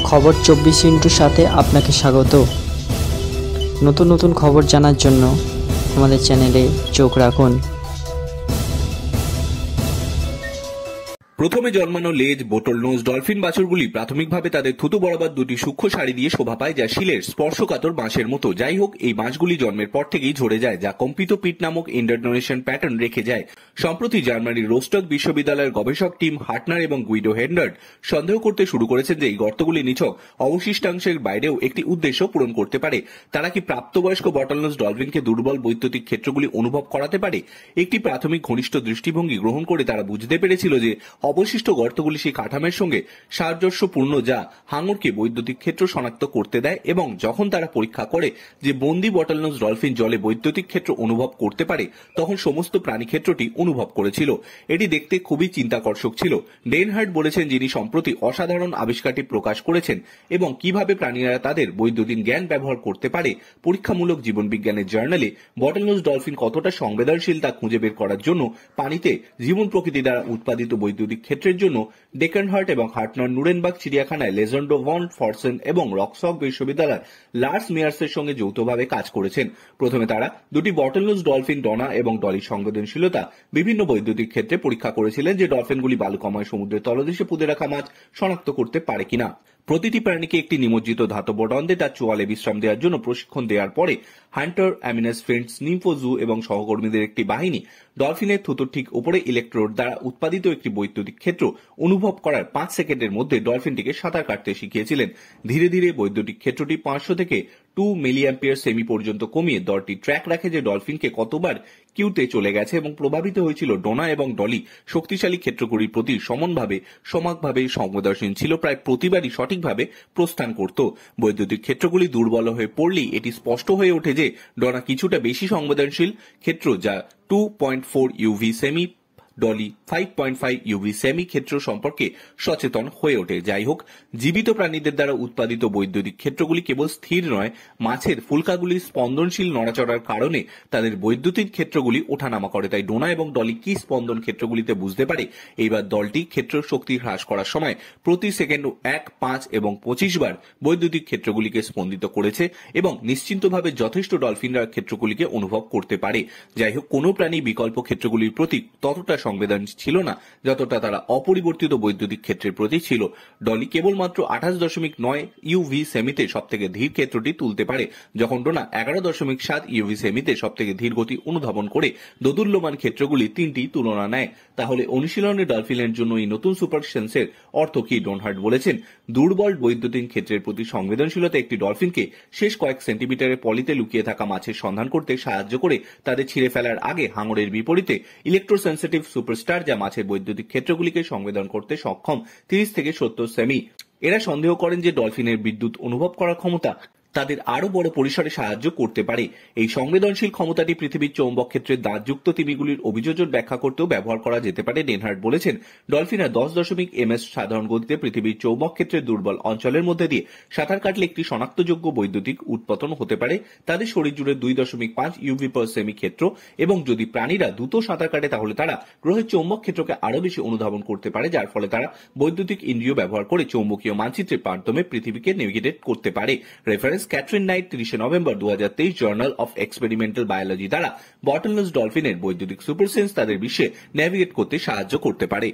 খবর 24 সাথে আপনাকে স্বাগত। নতুন নতুন খবর জানার জন্য আমাদের চ্যানেলে চোখ রাখুন। প্রথমে জন্মানো লেজ বোটল নোজ ডলফিন বাছুরগুলি প্রাথমিকভাবে তাদের থুতু বরাবর দুটি সূক্ষ্ম সারি দিয়ে শোভা পায়, যা শিলের স্পর্শকাতর বাঁশের মতো। যাই হোক, এই বাঁশগুলি জন্মের পর থেকেই ঝরে যায়, যা কম্পিত পিট নামক ইন্ডারডোনেশন প্যাটার্ন রেখে যায়। সম্প্রতি জার্মানির রোস্টক বিশ্ববিদ্যালয়ের গবেষক টিম হার্টনার এবং গুইডো হেন্ডার্ট সন্দেহ করতে শুরু করেছেন যে এই গর্তগুলি নিছক অবশিষ্টাংশের বাইরেও একটি উদ্দেশ্য পূরণ করতে পারে। তারা কি প্রাপ্তবয়স্ক বটলনোজ ডলফিনকে দুর্বল বৈদ্যুতিক ক্ষেত্রগুলি অনুভব করাতে পারে? একটি প্রাথমিক ঘনিষ্ঠ দৃষ্টিভঙ্গি গ্রহণ করে তারা বুঝতে পেরেছিল যে অবশিষ্ট গর্তগুলি সেই কাঠামোর সঙ্গে সাদৃশ্যপূর্ণ, যা হাঙরকে বৈদ্যুতিক ক্ষেত্র শনাক্ত করতে দেয়। এবং যখন তারা পরীক্ষা করে যে বন্দি বটলনোজ ডলফিন জলে বৈদ্যুতিক ক্ষেত্র অনুভব করতে পারে, তখন সমস্ত প্রাণী ক্ষেত্রটি অনুভব করেছিল। এটি দেখতে খুবই চিন্তাকর্ষক ছিল। ডেনহার্ট বলেছেন, যিনি সম্প্রতি অসাধারণ আবিষ্কারটি প্রকাশ করেছেন এবং কিভাবে প্রাণীরা তাদের বৈদ্যুতিক জ্ঞান ব্যবহার করতে পারে। পরীক্ষামূলক জীবনবিজ্ঞানের জার্নালে বটলনোজ ডলফিন কতটা সংবেদনশীল তা খুঁজে বের করার জন্য পানিতে জীবন প্রকৃতি দ্বারা উৎপাদিত বৈদ্যুতিক ক্ষেত্রের জন্য ডেকানহার্ট এবং হার্টনার নুরেনবার্গ চিড়িয়াখানায় লেজেন্ডো ভন ফরসেন এবং রক্সক বিশ্ববিদ্যালয় লার্স মেয়ার্সের সঙ্গে যৌথভাবে কাজ করেছেন। প্রথমে তারা দুটি বটলনোজ ডলফিন ডনা এবং ডলির সংবেদনশীলতা বিভিন্ন বৈদ্যুতিক ক্ষেত্রে পরীক্ষা করেছিলেন, যে ডলফিনগুলি বালুকাময় সমুদ্রের তলদেশে পুঁতে রাখা মাছ শনাক্ত করতে পারে কিনা। প্রতিটি প্রাণীকে একটি নিমজ্জিত ধাতব দণ্ডে তার চোয়ালে বিশ্রাম দেওয়ার জন্য প্রশিক্ষণ দেওয়ার পরে হান্টার, অ্যামিনাস ফ্রেন্ডস, নিম্ফোজু এবং সহকর্মীদের একটি বাহিনী ডলফিনের থুতুর ঠিক উপরে ইলেকট্রোড দ্বারা উৎপাদিত একটি বৈদ্যুতিক ক্ষেত্র অনুভব করার 5 সেকেন্ডের মধ্যে ডলফিনটিকে সাঁতার কাটতে শিখিয়েছিলেন। ধীরে ধীরে বৈদ্যুতিক ক্ষেত্রটি 500 থেকে 2 মিলিঅ্যাম্পিয়ার সেমি পর্যন্ত কমিয়ে দরটি ট্র্যাক রাখে যে ডলফিনকে কতবার কিউতে চলে গেছে, এবং প্রভাবিত হয়েছিল ডোনা এবং ডলি শক্তিশালী ক্ষেত্রগুলির প্রতি সমানভাবে সংবেদনশীল ছিল, প্রায় প্রতিবারই সঠিকভাবে প্রস্থান করত। বৈদ্যুতিক ক্ষেত্রগুলি দুর্বল হয়ে পড়লেই এটি স্পষ্ট হয়ে ওঠে যে ডনা কিছুটা বেশি সংবেদনশীল ক্ষেত্র, যা 2.4 UV semi, Dolly 5.5 UV semi ক্ষেত্র সম্পর্কে সচেতন হয়ে ওঠে। যাই হোক, জীবিত প্রাণীদের দ্বারা উৎপাদিত বৈদ্যুতিক ক্ষেত্রগুলি কেবল স্থির নয়, মাছের ফুলকাগুলির স্পন্দনশীল নড়াচড়ার কারণে তাদের বৈদ্যুতিক ক্ষেত্রগুলি ওঠানামা করে। তাই ডোনা এবং ডলি কি স্পন্দন ক্ষেত্রগুলিতে বুঝতে পারে। এইবার দলটি ক্ষেত্র শক্তি হ্রাস করার সময় প্রতি সেকেন্ড 1, 5 এবং 25 বার বৈদ্যুতিক ক্ষেত্রগুলিকে স্পন্দিত করেছে, এবং নিশ্চিন্তভাবে যথেষ্ট ডলফিনরা ক্ষেত্রগুলিকে অনুভব করতে পারে। যাই হোক, কোনো প্রাণী বিকল্প ক্ষেত্রগুলির প্রতি ততটা সংবেদনশীল ছিল না যতটা তারা অপরিবর্তিত বৈদ্যুতিক ক্ষেত্রের প্রতি ছিল। ডলি কেবলমাত্র 28.9 ইউভি সেমিতে সবথেকে ধীর ক্ষেত্রটি তুলতে পারে, যখন ডোনা 11.7 ইউভি সেমিতে সবথেকে ধীর গতি অনুধাবন করে দোদুল্যমান ক্ষেত্রগুলি তিনটি তুলনা নেয়। তাহলে অনুশীলনের ডলফিনের জন্য এই নতুন সুপার সেন্সের অর্থ কি? ডনহার্ট বলেছেন, দুর্বল বৈদ্যুতিক ক্ষেত্রের প্রতি সংবেদনশীলতা একটি ডলফিনকে শেষ কয়েক সেন্টিমিটারের পলিতে লুকিয়ে থাকা মাছের সন্ধান করতে সাহায্য করে তাদের ছিঁড়ে ফেলার আগে। হাঙরের বিপরীতে ইলেকট্রোসেন্সিটিভ সুপারস্টার, যা মাছের বৈদ্যুতিক ক্ষেত্রগুলিকে সংবেদন করতে সক্ষম 30 থেকে 70 সেমি। এরা সন্দেহ করেন যে ডলফিনের বিদ্যুৎ অনুভব করার ক্ষমতা তাদের আরো বড় পরিসরে সাহায্য করতে পারে। এই সংবেদনশীল ক্ষমতাটি পৃথিবীর চৌম্বক ক্ষেত্রের দাঁতযুক্ত তিমিগুলির অভিযোজন ব্যাখ্যা করতেও ব্যবহার করা যেতে পারে। ডেনহার্ট বলেছেন, ডলফিনরা 10 ms সাধারণ গতিতে পৃথিবীর চৌম্বক ক্ষেত্রের দুর্বল অঞ্চলের মধ্যে দিয়ে সাঁতার কাটলে একটি শনাক্তযোগ্য বৈদ্যুতিক উৎপতন হতে পারে তাদের শরীর জুড়ে 2.5 ইউভি পার সেমি ক্ষেত্র। এবং যদি প্রাণীরা দ্রুত সাঁতার কাটে, তাহলে তারা গ্রহের চৌম্বক ক্ষেত্রকে আরো বেশি অনুধাবন করতে পারে, যার ফলে তারা বৈদ্যুতিক ইন্দ্রিয় ব্যবহার করে চৌম্বকীয় মানচিত্রের মাধ্যমে পৃথিবীকে নেভিগেট করতে পারে। Reference Katrin Knight, 30 November 2023, journal of experimental biology দ্বারা বটলনোজ ডলফিনের বৈদ্যুতিক সুপারসেন্স তাদের বিশ্বে নেভিগেট করতে সাহায্য করতে পারে।